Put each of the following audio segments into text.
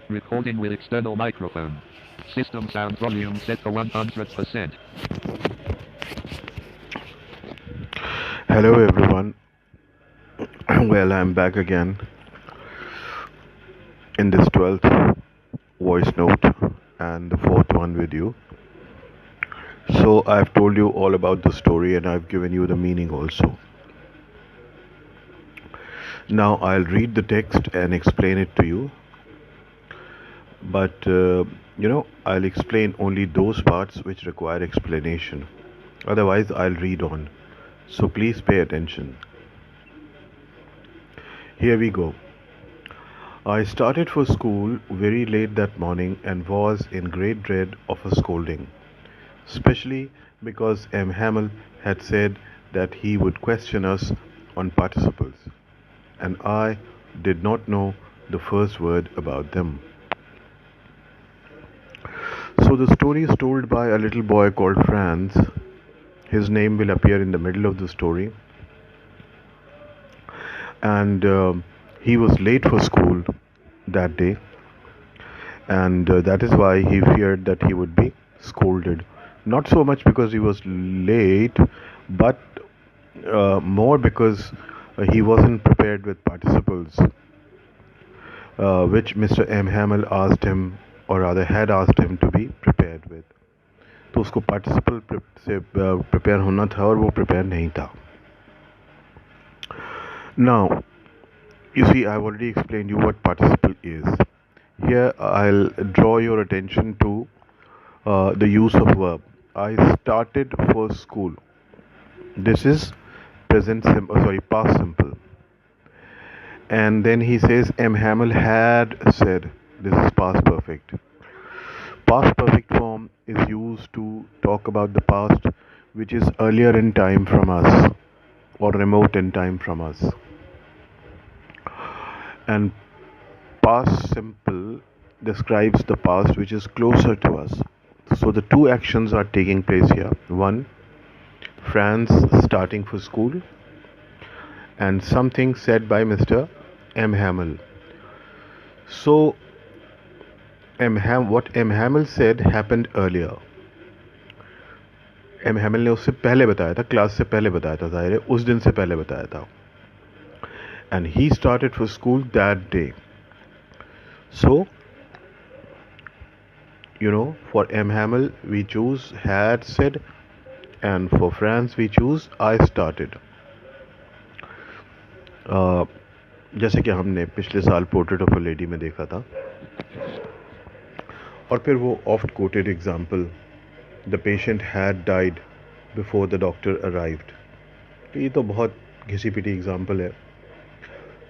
Recording with external microphone. System sound volume set to 100%. Hello everyone. Well, I'm back again in this 12th voice note and the fourth one with you. So, I've told you all about the story and I've given you the meaning also. Now, I'll read the text and explain it to you. But, I'll explain only those parts which require explanation. Otherwise, I'll read on. So, please pay attention. Here we go. I started for school very late that morning and was in great dread of a scolding, especially because M. Hamill had said that he would question us on participles, and I did not know the first word about them. So the story is told by a little boy called Franz. His name will appear in the middle of the story. And he was late for school that day, and that is why he feared that he would be scolded. Not so much because he was late, but more because he wasn't prepared with participles, which Mr. M. Hamill asked him, or rather had asked him to be prepared with. तो उसको participle से prepare होना था और वो prepare नहीं था. Now, you see, I've already explained you what participle is. Here, I'll draw your attention to the use of verb. I started for school. This is past simple. And then he says, M. Hamill had said. This is past perfect. Past perfect form is used to talk about the past which is earlier in time from us or remote in time from us. And past simple describes the past which is closer to us. So the two actions are taking place here. One, Franz starting for school, and something said by Mr. M. Hamill. So what M. Hamill said happened earlier. M. Hamill ने उससे पहले बताया था, class से पहले बताया था, जाहिर है उस दिन से पहले बताया था. And he started for school that day. So, for M. Hamill we choose had said, and for Franz we choose I started. जैसे कि हमने पिछले साल पोर्ट्रेट ऑफ अ लेडी में देखा था, और फिर वो oft coated example, the patient had died before the doctor arrived. तो ये तो बहुत घिसी पिटी एग्जाम्पल है.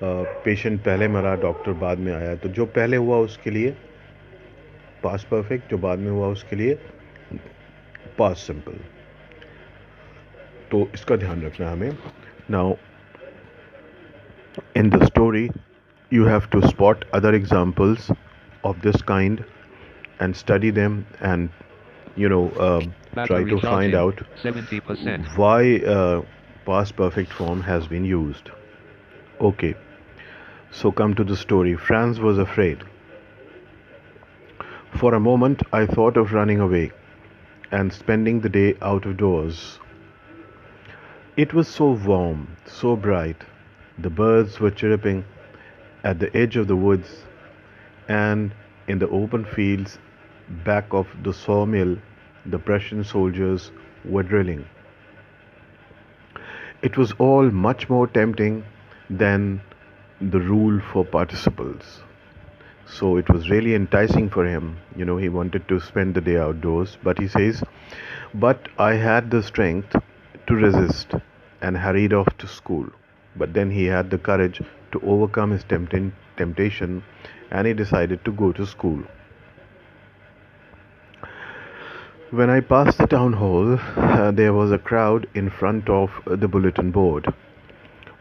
पेशेंट पहले मरा, डॉक्टर बाद में आया. तो जो पहले हुआ उसके लिए पास्ट परफेक्ट, जो बाद में हुआ उसके लिए पास्ट सिंपल. तो इसका ध्यान रखना हमें. Now in the story you have to spot other examples of this kind and study them and try to find out 70%. why past perfect form has been used. Okay, so come to the story. Franz was afraid. For a moment I thought of running away and spending the day out of doors. It was so warm, so bright. The birds were chirping at the edge of the woods, and in the open fields back of the sawmill the Prussian soldiers were drilling. It was all much more tempting than the rule for participles. So it was really enticing for him. He wanted to spend the day outdoors, but he says, but I had the strength to resist and hurried off to school. But then he had the courage to overcome his temptation, and he decided to go to school. When I passed the town hall, there was a crowd in front of the bulletin board.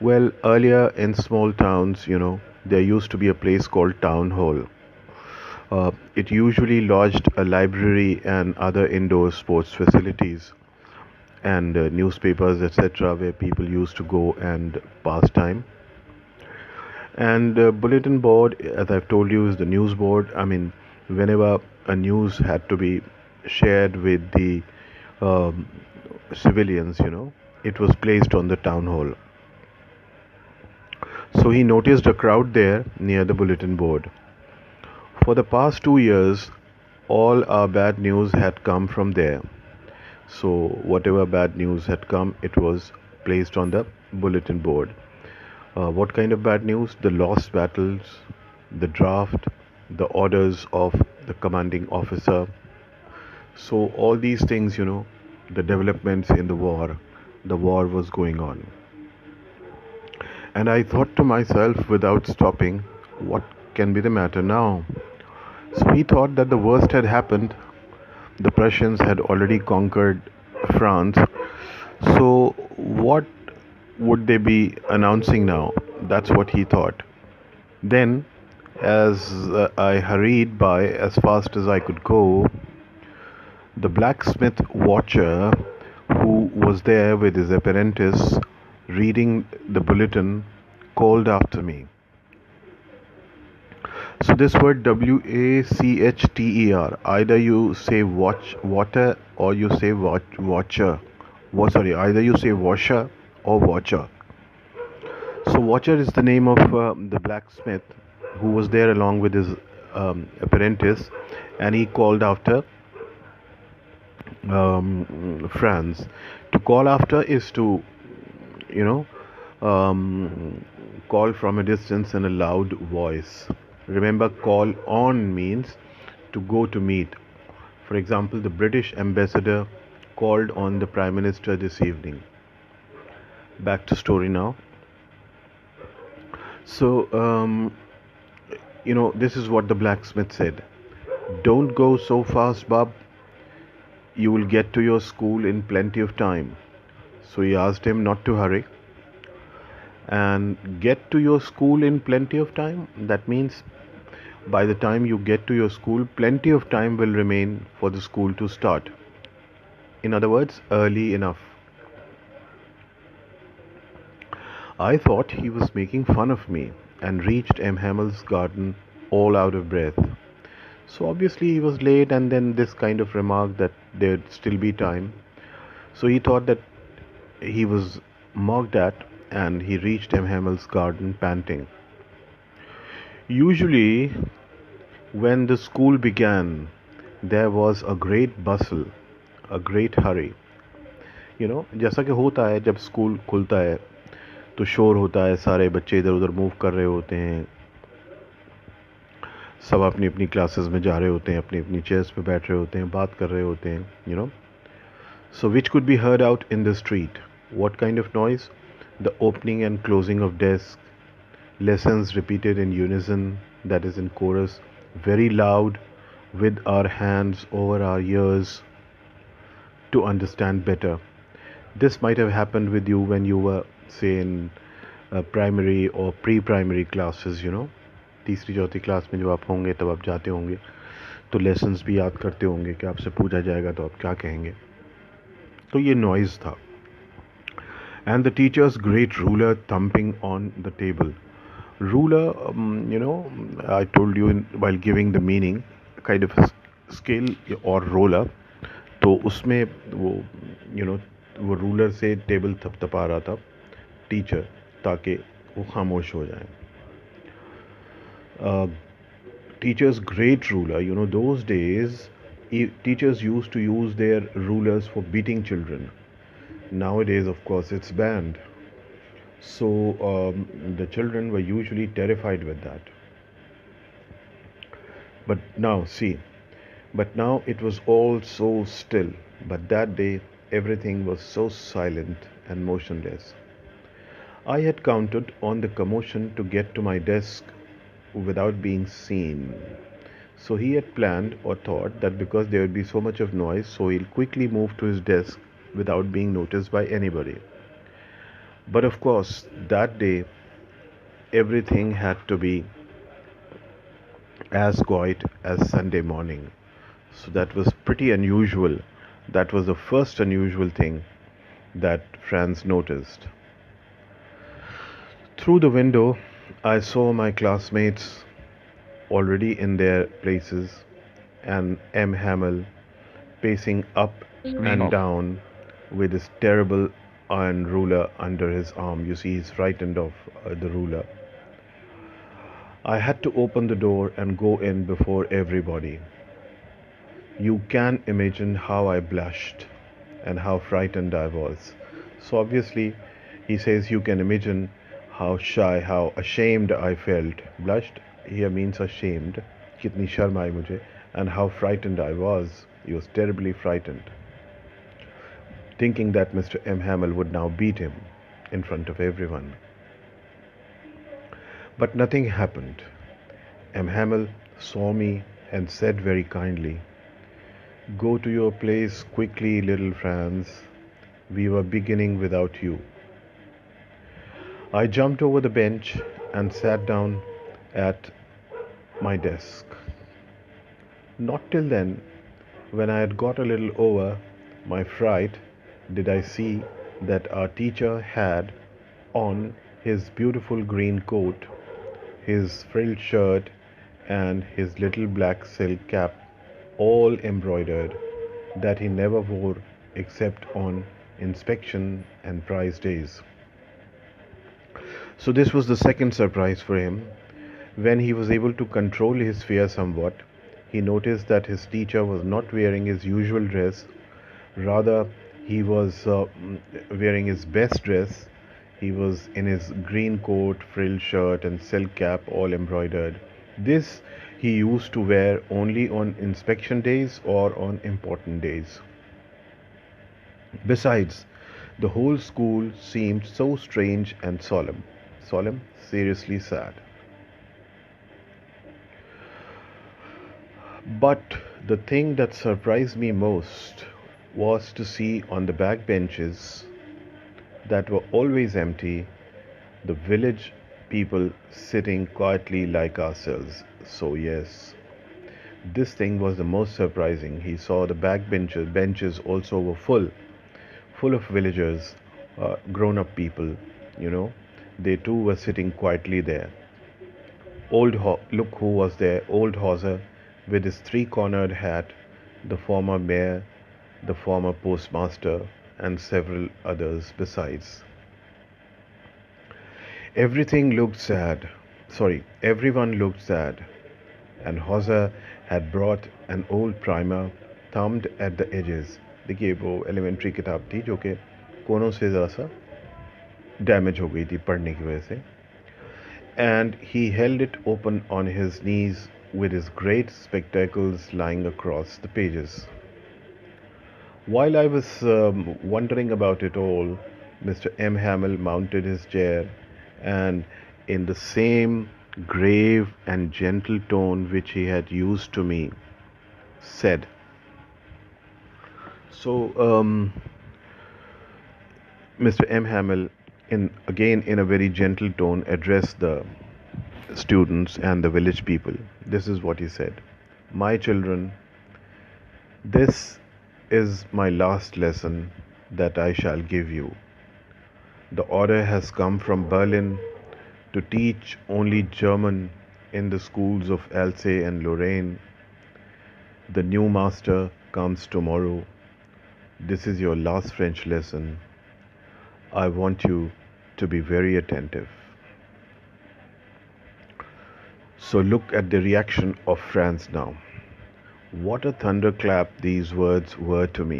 Well, earlier in small towns, there used to be a place called town hall. It usually lodged a library and other indoor sports facilities and newspapers, etc., where people used to go and pass time. And bulletin board, as I've told you, is the news board. I mean, whenever a news had to be shared with the um, civilians, it was placed on the town hall. So he noticed a crowd there near the bulletin board. For the past 2 years, all our bad news had come from there. So whatever bad news had come, it was placed on the bulletin board. What kind of bad news? The lost battles, the draft, the orders of the commanding officer. So all these things, the developments in the war was going on. And I thought to myself without stopping, what can be the matter now? So he thought that the worst had happened. The Prussians had already conquered France. So what would they be announcing now? That's what he thought. Then, as I hurried by as fast as I could go, the blacksmith watcher, who was there with his apprentice reading the bulletin, called after me. So this word WACHTER, either you say water or you say watcher. Either you say washer or watcher. So watcher is the name of the blacksmith who was there along with his apprentice, and he called after Franz. To call after is to, you know, call from a distance in a loud voice. Remember, call on means to go to meet. For example, the British ambassador called on the Prime Minister this evening. Back to story now. So, this is what the blacksmith said. Don't go so fast, Bob. You will get to your school in plenty of time. So he asked him not to hurry. And get to your school in plenty of time, that means by the time you get to your school, plenty of time will remain for the school to start. In other words, early enough. I thought he was making fun of me and reached M. Hamel's garden all out of breath. So obviously he was late, and then this kind of remark that there'd still be time. So he thought that he was mocked at, and he reached M. Hamel's garden panting. Usually, when the school began, there was a great bustle, a great hurry. जैसा कि होता है जब school खुलता है तो शोर होता है, सारे बच्चे इधर उधर मूव कर रहे होते हैं, सब अपनी अपनी क्लासेस में जा रहे होते हैं, अपनी अपनी चेयर्स पे बैठ रहे होते हैं, बात कर रहे होते हैं, So which could be heard out in the street? What kind of noise? The opening and closing of desks, lessons repeated in unison, that is in chorus, very loud, with our hands over our ears to understand better. This might have happened with you when you were, say, in primary or pre-primary classes, तीसरी चौथी class में जब आप होंगे तब आप जाते होंगे तो लेसन्स भी याद करते होंगे कि आपसे पूछा जाएगा तो आप क्या कहेंगे. तो ये नॉइज़ था. And the teacher's great ruler thumping on the table. Ruler, I told you while giving the meaning, kind of a scale or roller. तो उसमें वो रूलर से टेबल थपथपा रहा था टीचर, ताकि वो खामोश हो जाए. Teacher's great ruler, those days teachers used to use their rulers for beating children. Nowadays, of course, it's banned. So the children were usually terrified with that. But now it was all so still. But that day, everything was so silent and motionless. I had counted on the commotion to get to my desk without being seen. So he had planned or thought that because there would be so much of noise, so he'll quickly move to his desk without being noticed by anybody. But of course, that day, everything had to be as quiet as Sunday morning. So that was pretty unusual. That was the first unusual thing that Franz noticed. Through the window, I saw my classmates already in their places and M. Hamel pacing up Screen and off. down with his terrible iron ruler under his arm. You see, he's frightened of the ruler. I had to open the door and go in before everybody. You can imagine how I blushed and how frightened I was. So, obviously, he says you can imagine how shy, how ashamed I felt. Blushed here means ashamed. Kitni sharm aayi mujhe. And how frightened I was. He was terribly frightened, thinking that Mr. M. Hamel would now beat him in front of everyone. But nothing happened. M. Hamel saw me and said very kindly, "Go to your place quickly, little Franz. We were beginning without you." I jumped over the bench and sat down at my desk. Not till then, when I had got a little over my fright, did I see that our teacher had on his beautiful green coat, his frilled shirt, and his little black silk cap, all embroidered, that he never wore except on inspection and prize days. So, this was the second surprise for him. When he was able to control his fear somewhat, he noticed that his teacher was not wearing his usual dress, rather, he was wearing his best dress. He was in his green coat, frilled shirt, and silk cap, all embroidered. This he used to wear only on inspection days or on important days. Besides, the whole school seemed so strange and solemn. Solemn? Seriously sad. But the thing that surprised me most was to see on the back benches that were always empty the village people sitting quietly like ourselves. So, yes, this thing was the most surprising. He saw the benches also were full of villagers, grown up people, you know. They too were sitting quietly there. Look who was there, old Hauser with his three-cornered hat, the former mayor, the former postmaster, and several others besides. Everything looked sad. Sorry, everyone looked sad, and Hauser had brought an old primer thumbed at the edges. देखिए वो elementary किताब थी जो कि कोनों से ज़रा सा डैमेज हो गई थी पढ़ने की वजह से. And he held it open on his knees with his great spectacles lying across the pages. While I was wondering about it all, Mr. M. Hamel mounted his chair and, in the same grave and gentle tone which he had used to me, said, So, Mr. M. Hamel, again in a very gentle tone, addressed the students and the village people. This is what he said: "My children, this is my last lesson that I shall give you. The order has come from Berlin to teach only German in the schools of Alsace and Lorraine. The new master comes tomorrow. This is your last French lesson. I want you to be very attentive." So look at the reaction of France now. What a thunderclap these words were to me.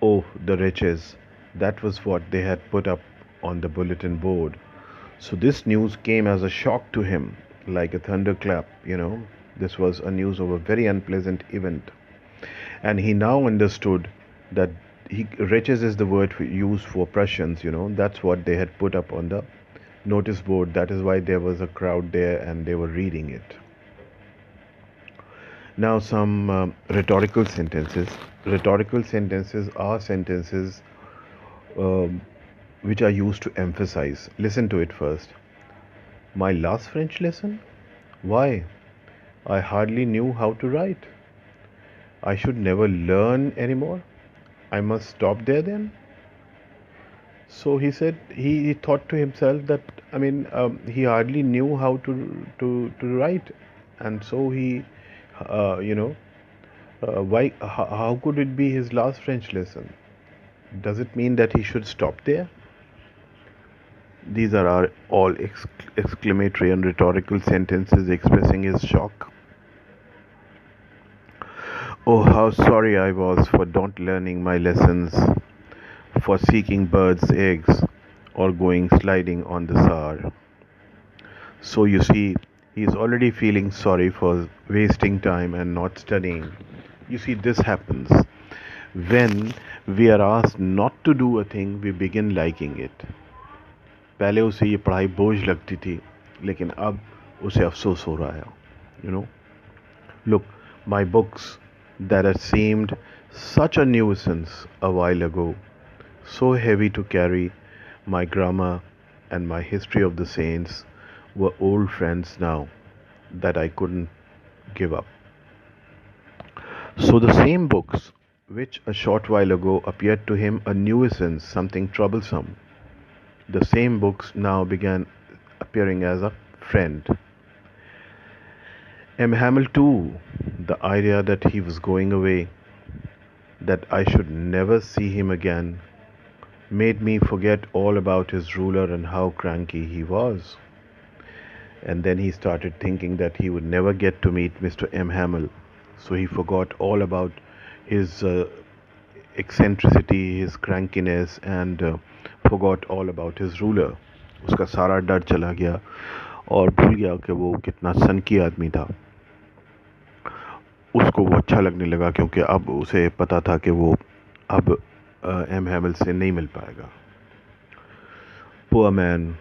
Oh, the wretches! That was what they had put up on the bulletin board. So this news came as a shock to him, like a thunderclap, you know. This was a news of a very unpleasant event. And he now understood that wretches is the word used for Prussians, you know. That's what they had put up on the notice board. That is why there was a crowd there and they were reading it. Now, some rhetorical sentences. Rhetorical sentences are sentences which are used to emphasize. Listen to it first. My last French lesson? Why? I hardly knew how to write. I should never learn anymore. I must stop there then? So he said he thought to himself that he hardly knew how to write, and so he, you know, how could it be his last French lesson? Does it mean that he should stop there? These are all exclamatory and rhetorical sentences expressing his shock. Oh, how sorry I was for not learning my lessons, for seeking birds' eggs, or going sliding on the Saar. So you see, he is already feeling sorry for wasting time and not studying. You see, this happens. When we are asked not to do a thing, we begin liking it. पहले उसे ये पढ़ाई बोझ लगती थी, लेकिन अब उसे अफसोस हो रहा है. You know, look, my books that had seemed such a nuisance a while ago, so heavy to carry, my grammar and my history of the saints, were old friends now that I couldn't give up. So the same books, which a short while ago appeared to him a nuisance, something troublesome, the same books now began appearing as a friend. M. Hamel too, the idea that he was going away, that I should never see him again, made me forget all about his ruler and how cranky he was. And then he started thinking that he would never get to meet Mr. M. Hamel, so he forgot all about his eccentricity, his crankiness, and forgot all about his ruler. उसका सारा डर चला गया और भूल गया कि वो कितना सनकी आदमी था. उसको वो अच्छा लगने लगा क्योंकि अब उसे पता था कि वो अब एम हैमिल से नहीं मिल पाएगा. Poor man,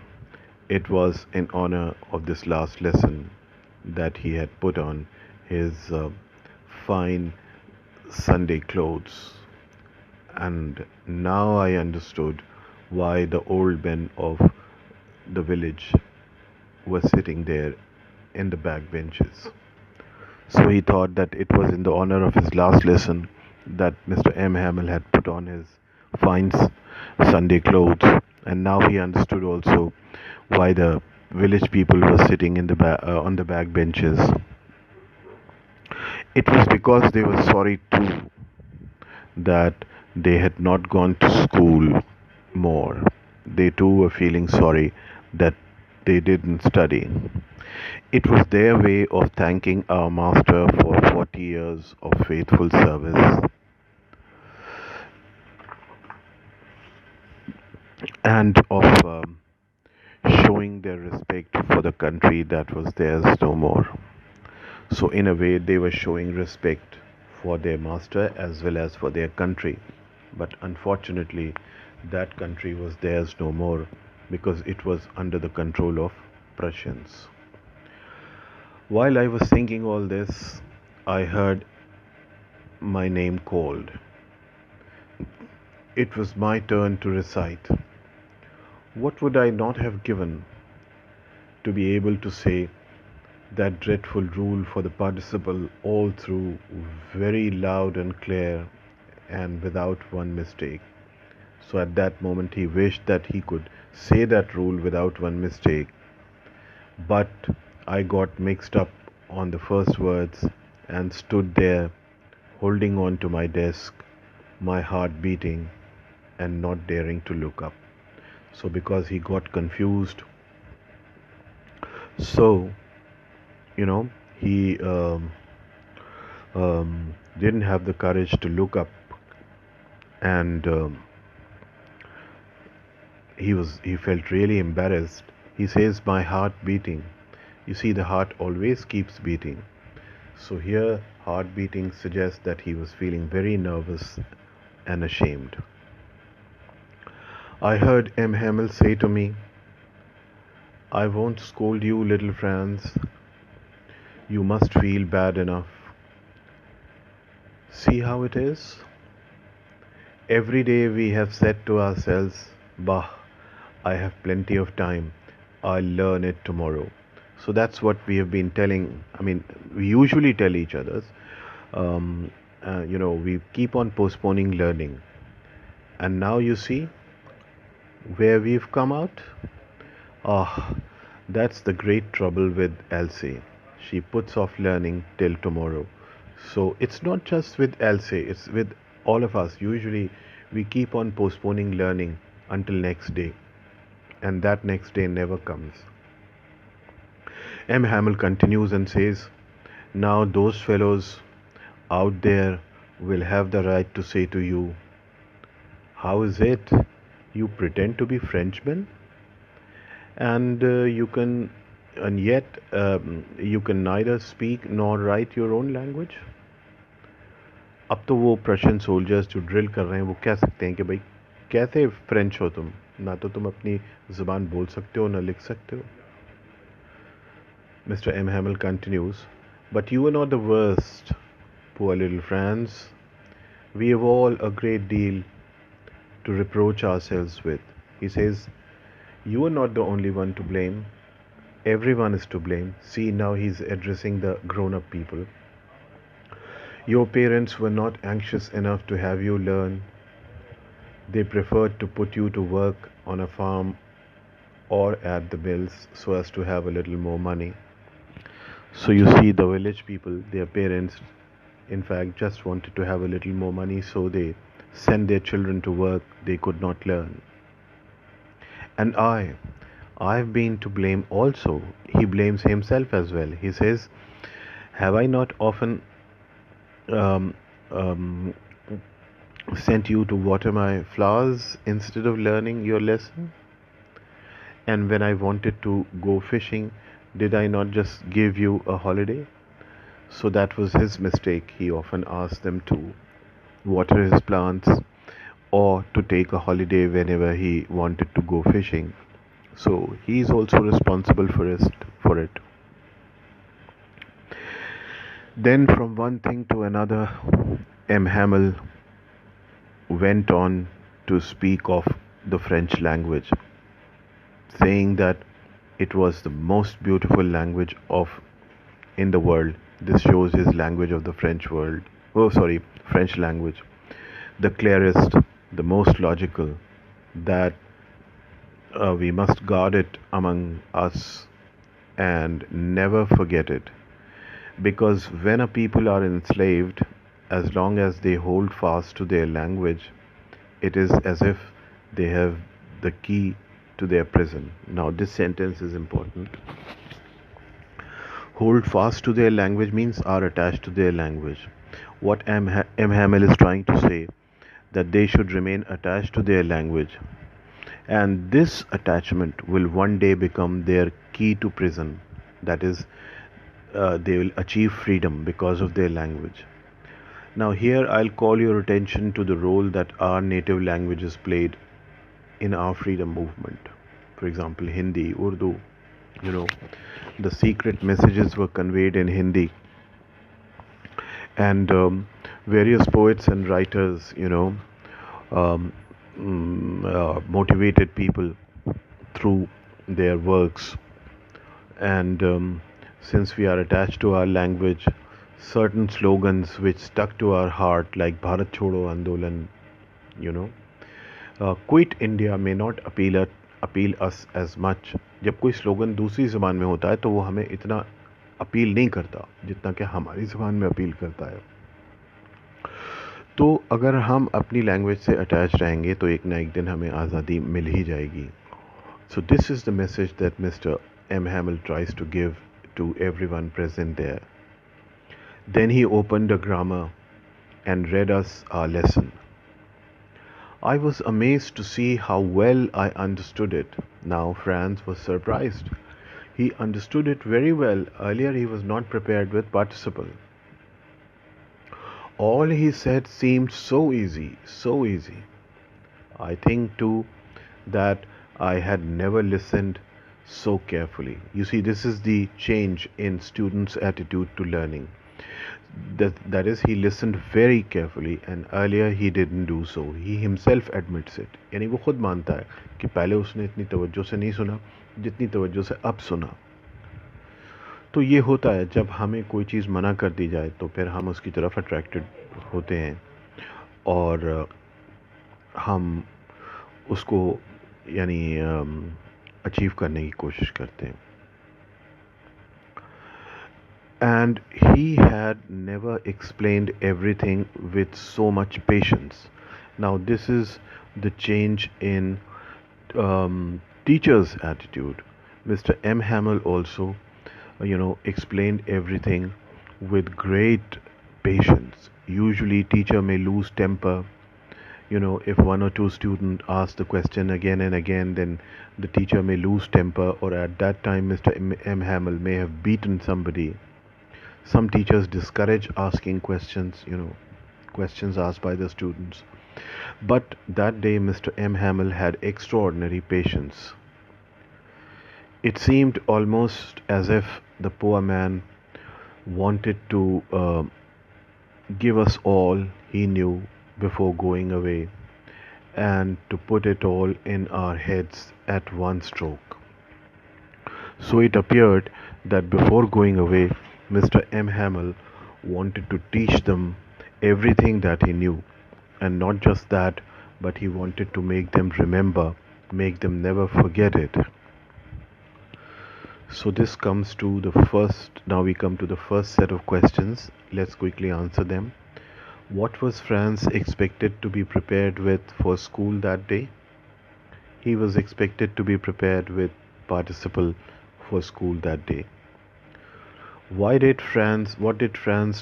it was in honor of this last lesson that he had put on his fine Sunday clothes. And now I understood why the old men of the village were sitting there in the back benches. So he thought that it was in the honor of his last lesson that Mr. M. Hamel had put on his fine Sunday clothes, and now he understood also why the village people were sitting in the on the back benches. It was because they were sorry too that they had not gone to school more. They too were feeling sorry that they didn't study. It was their way of thanking our Master for 40 years of faithful service and of showing their respect for the country that was theirs no more. So, in a way, they were showing respect for their master as well as for their country. But unfortunately, that country was theirs no more because it was under the control of Prussians. While I was thinking all this, I heard my name called. It was my turn to recite. What would I not have given to be able to say that dreadful rule for the participle all through very loud and clear and without one mistake? So at that moment he wished that he could say that rule without one mistake. But I got mixed up on the first words and stood there holding on to my desk, my heart beating and not daring to look up. So because he got confused, so he didn't have the courage to look up, and he felt really embarrassed. He says, my heart beating. You see, the heart always keeps beating. So here heart beating suggests that he was feeling very nervous and ashamed. I heard M. Hamel say to me, I won't scold you, little Franz. You must feel bad enough. See how it is? Every day we have said to ourselves, bah, I have plenty of time. I'll learn it tomorrow. So that's what we have been telling. We usually tell each other, we keep on postponing learning. And now you see, Where we've come out? Ah, that's the great trouble with Elsie. She puts off learning till tomorrow. So it's not just with Elsie, it's with all of us. Usually we keep on postponing learning until next day, and that next day never comes. M. Hamill continues and says, now those fellows out there will have the right to say to you, how is it you pretend to be Frenchmen? And and yet you can neither speak nor write your own language. अब तो वो Prussian soldiers जो drill कर रहे हैं वो कह सकते हैं कि भाई कैसे फ्रेंच हो तुम, ना तो तुम अपनी ज़ुबान बोल सकते हो ना लिख सकते हो. Mr. M. Hamill continues, but you are not the worst, poor little France. We have all a great deal to reproach ourselves with. He says, you are not the only one to blame. Everyone is to blame. See, now he's addressing the grown up people. Your parents were not anxious enough to have you learn. They preferred to put you to work on a farm or at the mills so as to have a little more money. So you see, the village people, their parents, in fact, just wanted to have a little more money, so they sent their children to work they could not learn. And I've been to blame also. He blames himself as well. He says, have I not often um, um, sent you to water my flowers instead of learning your lesson? And when I wanted to go fishing, did I not just give you a holiday? So that was his mistake. He often asked them to water his plants or to take a holiday whenever he wanted to go fishing. So he is also responsible for it. Then from one thing to another, M. Hamill went on to speak of the French language, saying that it was the most beautiful language in the world. This shows his language of the French language. The clearest, the most logical, that we must guard it among us and never forget it. Because when a people are enslaved, as long as they hold fast to their language, it is as if they have the key to their prison. Now, this sentence is important. Hold fast to their language means are attached to their language. What M. Hamill is trying to say, that they should remain attached to their language, and this attachment will one day become their key to prison. That is, they will achieve freedom because of their language. Now here I'll call your attention to the role that our native languages played in our freedom movement. For example, Hindi, Urdu, the secret messages were conveyed in Hindi, and various poets and writers, motivated people through their works. And since we are attached to our language, certain slogans which stuck to our heart, like Bharat Chodo Andolan, Quit India may not appeal us as much. जब कोई slogan दूसरी ज़बान में होता है तो वो हमें इतना अपील नहीं करता जितना कि हमारी ज़बान में अपील करता है. तो अगर हम अपनी लैंग्वेज से अटैच रहेंगे तो एक ना एक दिन हमें आज़ादी मिल ही जाएगी. So this is the message that Mr. M. Hamill tries to give to everyone present there. Then he opened a grammar and read us our lesson. I was amazed to see how well I understood it. Now Franz was surprised. He understood it very well. Earlier he was not prepared with participle. All he said seemed so easy, so easy. I think too that I had never listened so carefully. You see, this is the change in students' attitude to learning. That is, he listened very carefully, and earlier he didn't do so. He himself admits it. यानी वो खुद मानता है कि पहले उसने इतनी तवज्जो से नहीं सुना जितनी तवज्जो से अब सुना. तो ये होता है जब हमें कोई चीज़ मना कर दी जाए तो फिर हम उसकी तरफ अट्रैक्टेड होते हैं और हम उसको यानी अचीव करने की कोशिश करते हैं. And he had never explained everything with so much patience. Now, this is the change in teacher's attitude. Mr. M. Hamill also, explained everything with great patience. Usually, teacher may lose temper. If one or two students ask the question again and again, then the teacher may lose temper, or at that time, Mr. M. Hamill may have beaten somebody. Some teachers discourage asking questions, questions asked by the students. But that day, Mr. M. Hamill had extraordinary patience. It seemed almost as if the poor man wanted to give us all he knew before going away and to put it all in our heads at one stroke. So it appeared that before going away, Mr. M. Hamill wanted to teach them everything that he knew, and not just that, but he wanted to make them remember, make them never forget it. So this comes to the first, now we come to the first set of questions. Let's quickly answer them. What was Franz expected to be prepared with for school that day? He was expected to be prepared with participle for school that day. What did Franz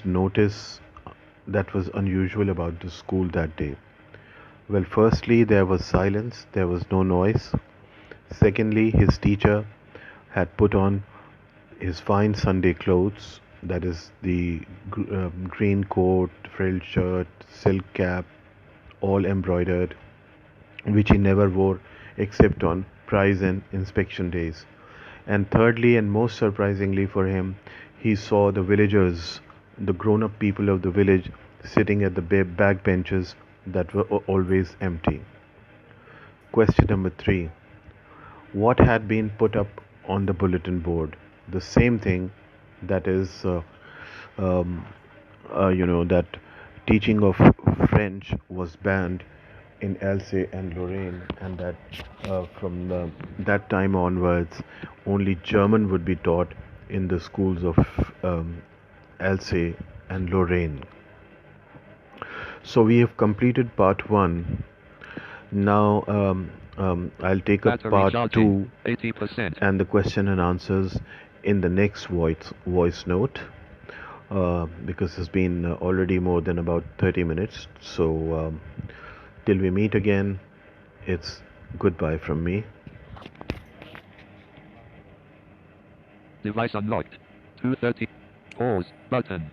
notice that was unusual about the school that day? Well, firstly, there was silence, there was no noise. Secondly, his teacher had put on his fine Sunday clothes, that is the green coat, frilled shirt, silk cap, all embroidered, which he never wore except on prize and inspection days. And thirdly, and most surprisingly for him, he saw the villagers, the grown up people of the village, sitting at the back benches that were always empty. Question number 3. What had been put up on the bulletin board? The same thing, that is, that teaching of French was banned in Alsace and Lorraine, and that from that time onwards, only German would be taught in the schools of Alsace and Lorraine. So we have completed part 1. Now I'll take up part 2 80%. and the question and answers in the next voice note, because it's been already more than about 30 minutes. So till we meet again, it's goodbye from me. Device unlocked. 230. Pause button.